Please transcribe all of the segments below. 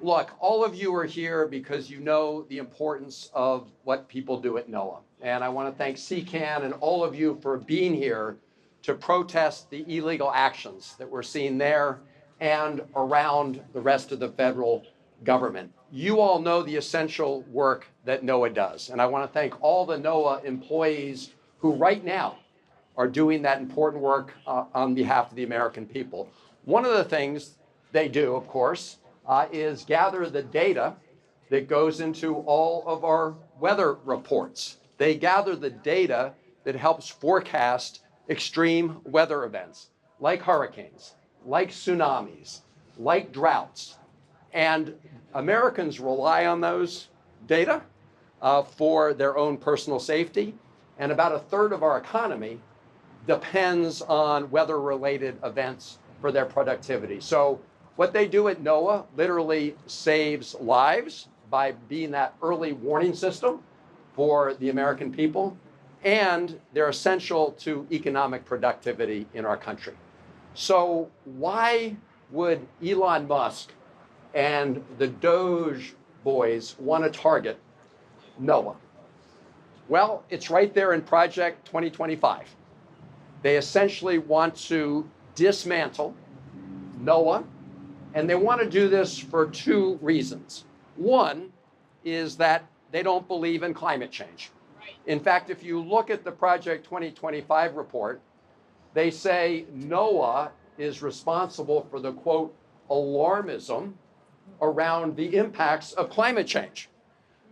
Look, all of you are here because you know the importance of what people do at NOAA. And I want to thank CCAN and all of you for being here to protest the illegal actions that we're seeing there and around the rest of the federal government. You all know the essential work that NOAA does. And I want to thank all the NOAA employees who right now are doing that important work on behalf of the American people. One of the things they do, of course, is gather the data that goes into all of our weather reports. They gather the data that helps forecast extreme weather events like hurricanes, like tsunamis, like droughts. And Americans rely on those data for their own personal safety. And about a third of our economy depends on weather-related events for their productivity. So what they do at NOAA literally saves lives by being that early warning system for the American people, and they're essential to economic productivity in our country. So why would Elon Musk and the Doge boys want to target NOAA? Well, it's right there in Project 2025. They essentially want to dismantle NOAA, and they want to do this for two reasons. One is that they don't believe in climate change. In fact, if you look at the Project 2025 report, they say NOAA is responsible for the, quote, alarmism around the impacts of climate change.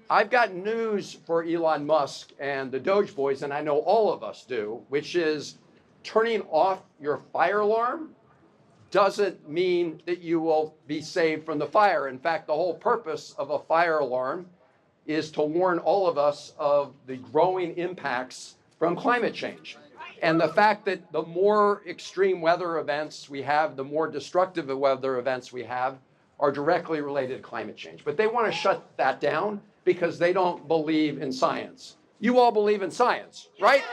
I've got news for Elon Musk and the Doge boys, and I know all of us do, which is turning off your fire alarm doesn't mean that you will be saved from the fire. In fact, the whole purpose of a fire alarm is to warn all of us of the growing impacts from climate change. And the fact that the more extreme weather events we have, the more destructive weather events we have, are directly related to climate change. But they want to shut that down because they don't believe in science. You all believe in science, right?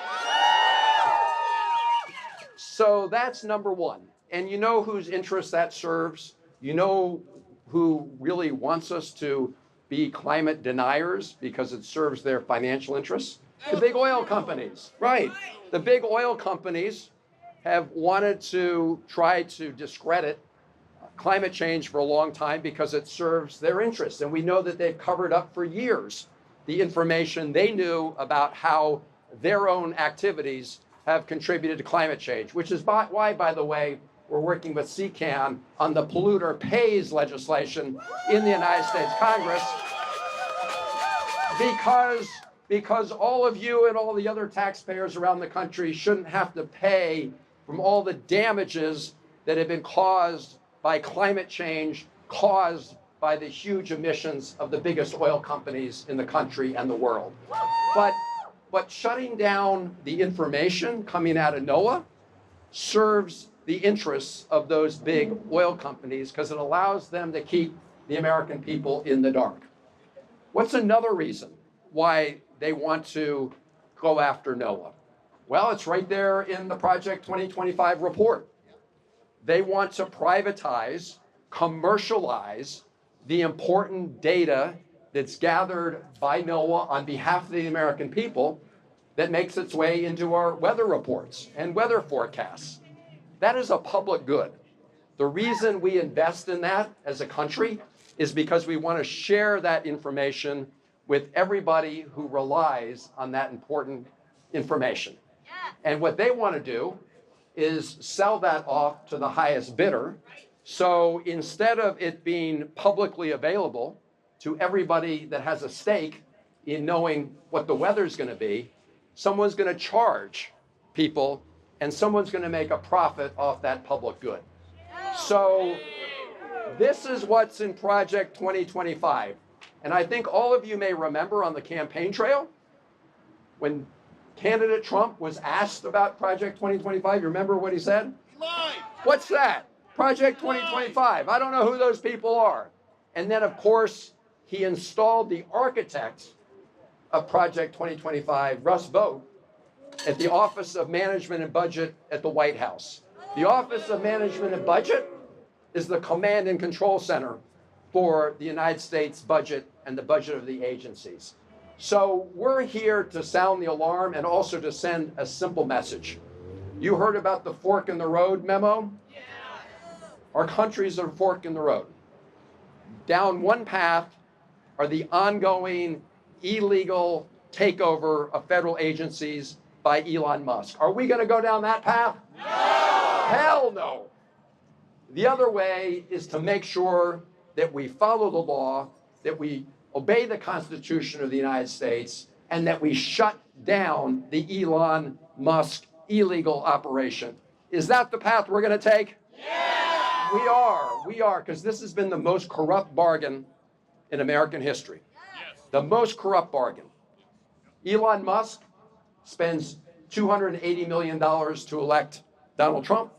So that's number one. And you know whose interests that serves? You know who really wants us to be climate deniers because it serves their financial interests? The big oil companies, right? The big oil companies have wanted to try to discredit climate change for a long time because it serves their interests. And we know that they've covered up for years the information they knew about how their own activities have contributed to climate change, which is why, by the way, we're working with CCAN on the polluter pays legislation in the United States Congress, because all of you and all the other taxpayers around the country shouldn't have to pay from all the damages that have been caused by climate change, caused by the huge emissions of the biggest oil companies in the country and the world. But shutting down the information coming out of NOAA serves the interests of those big oil companies because it allows them to keep the American people in the dark. What's another reason why they want to go after NOAA? Well, it's right there in the Project 2025 report. They want to privatize, commercialize the important data that's gathered by NOAA on behalf of the American people that makes its way into our weather reports and weather forecasts. That is a public good. The reason we invest in that as a country is because we want to share that information with everybody who relies on that important information. And what they want to do is sell that off to the highest bidder. So instead of it being publicly available to everybody that has a stake in knowing what the weather's going to be, someone's going to charge people and someone's going to make a profit off that public good. So this is what's in Project 2025. And I think all of you may remember on the campaign trail, when candidate Trump was asked about Project 2025, you remember what he said? What's that? Project 2025. I don't know who those people are. And then, of course, he installed the architect of Project 2025, Russ Vought, at the Office of Management and Budget at the White House. The Office of Management and Budget is the command and control center for the United States budget and the budget of the agencies. So we're here to sound the alarm and also to send a simple message. You heard about the fork in the road memo? Yeah. Our country's a fork in the road. Down one path are the ongoing illegal takeover of federal agencies by Elon Musk. Are we going to go down that path? No! Hell no! The other way is to make sure that we follow the law, that we obey the Constitution of the United States, and that we shut down the Elon Musk illegal operation. Is that the path we're going to take? Yeah! We are, because this has been the most corrupt bargain in American history. Yes. The most corrupt bargain. Elon Musk spends $280 million to elect Donald Trump,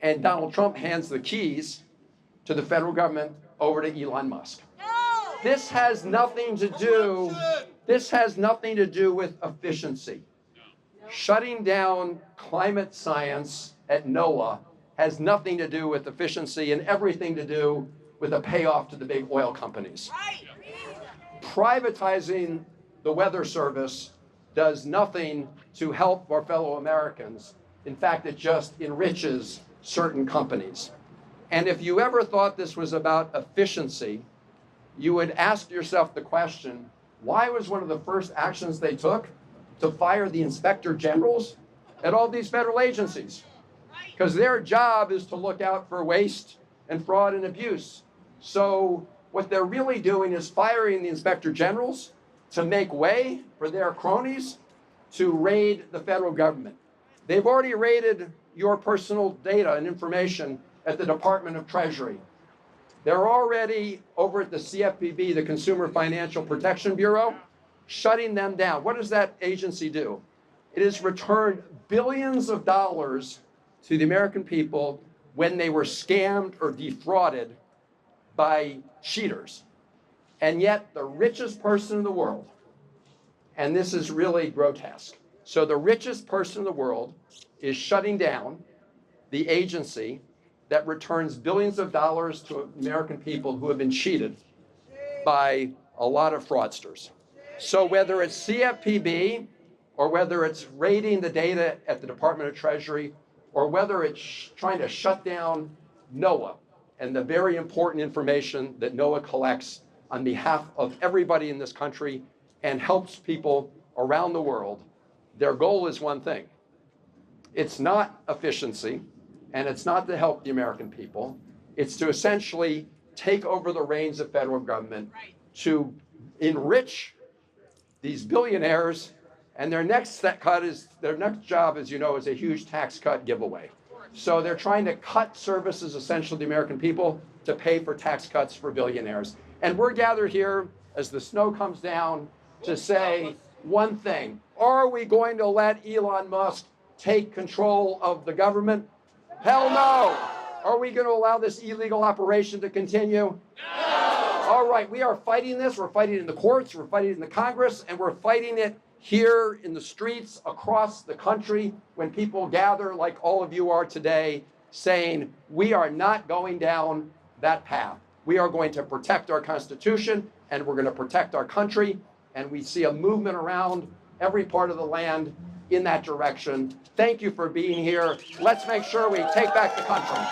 and Donald Trump hands the keys to the federal government over to Elon Musk. No! This has nothing to do with efficiency. Shutting down climate science at NOAA has nothing to do with efficiency and everything to do with a payoff to the big oil companies. Right. Privatizing the Weather Service does nothing to help our fellow Americans. In fact, it just enriches certain companies. And if you ever thought this was about efficiency, you would ask yourself the question, why was one of the first actions they took to fire the inspector generals at all these federal agencies? Because their job is to look out for waste and fraud and abuse. So what they're really doing is firing the inspector generals to make way for their cronies to raid the federal government. They've already raided your personal data and information at the Department of Treasury. They're already over at the CFPB, the Consumer Financial Protection Bureau, shutting them down. What does that agency do? It has returned billions of dollars to the American people when they were scammed or defrauded by cheaters. And yet the richest person in the world, and this is really grotesque, so the richest person in the world is shutting down the agency that returns billions of dollars to American people who have been cheated by a lot of fraudsters. So whether it's CFPB or whether it's raiding the data at the Department of Treasury or whether it's trying to shut down NOAA and the very important information that NOAA collects on behalf of everybody in this country and helps people around the world, their goal is one thing. It's not efficiency, and it's not to help the American people. It's to essentially take over the reins of federal government, to enrich these billionaires, and their next job, as you know, is a huge tax cut giveaway. So they're trying to cut services essential to the American people to pay for tax cuts for billionaires. And we're gathered here as the snow comes down to say one thing. Are we going to let Elon Musk take control of the government? Hell no! Are we going to allow this illegal operation to continue? No! All right, we are fighting this. We're fighting it in the courts, we're fighting it in the Congress, and we're fighting it here in the streets across the country when people gather like all of you are today saying, we are not going down that path. We are going to protect our Constitution, and we're going to protect our country, and we see a movement around every part of the land in that direction. Thank you for being here. Let's make sure we take back the country.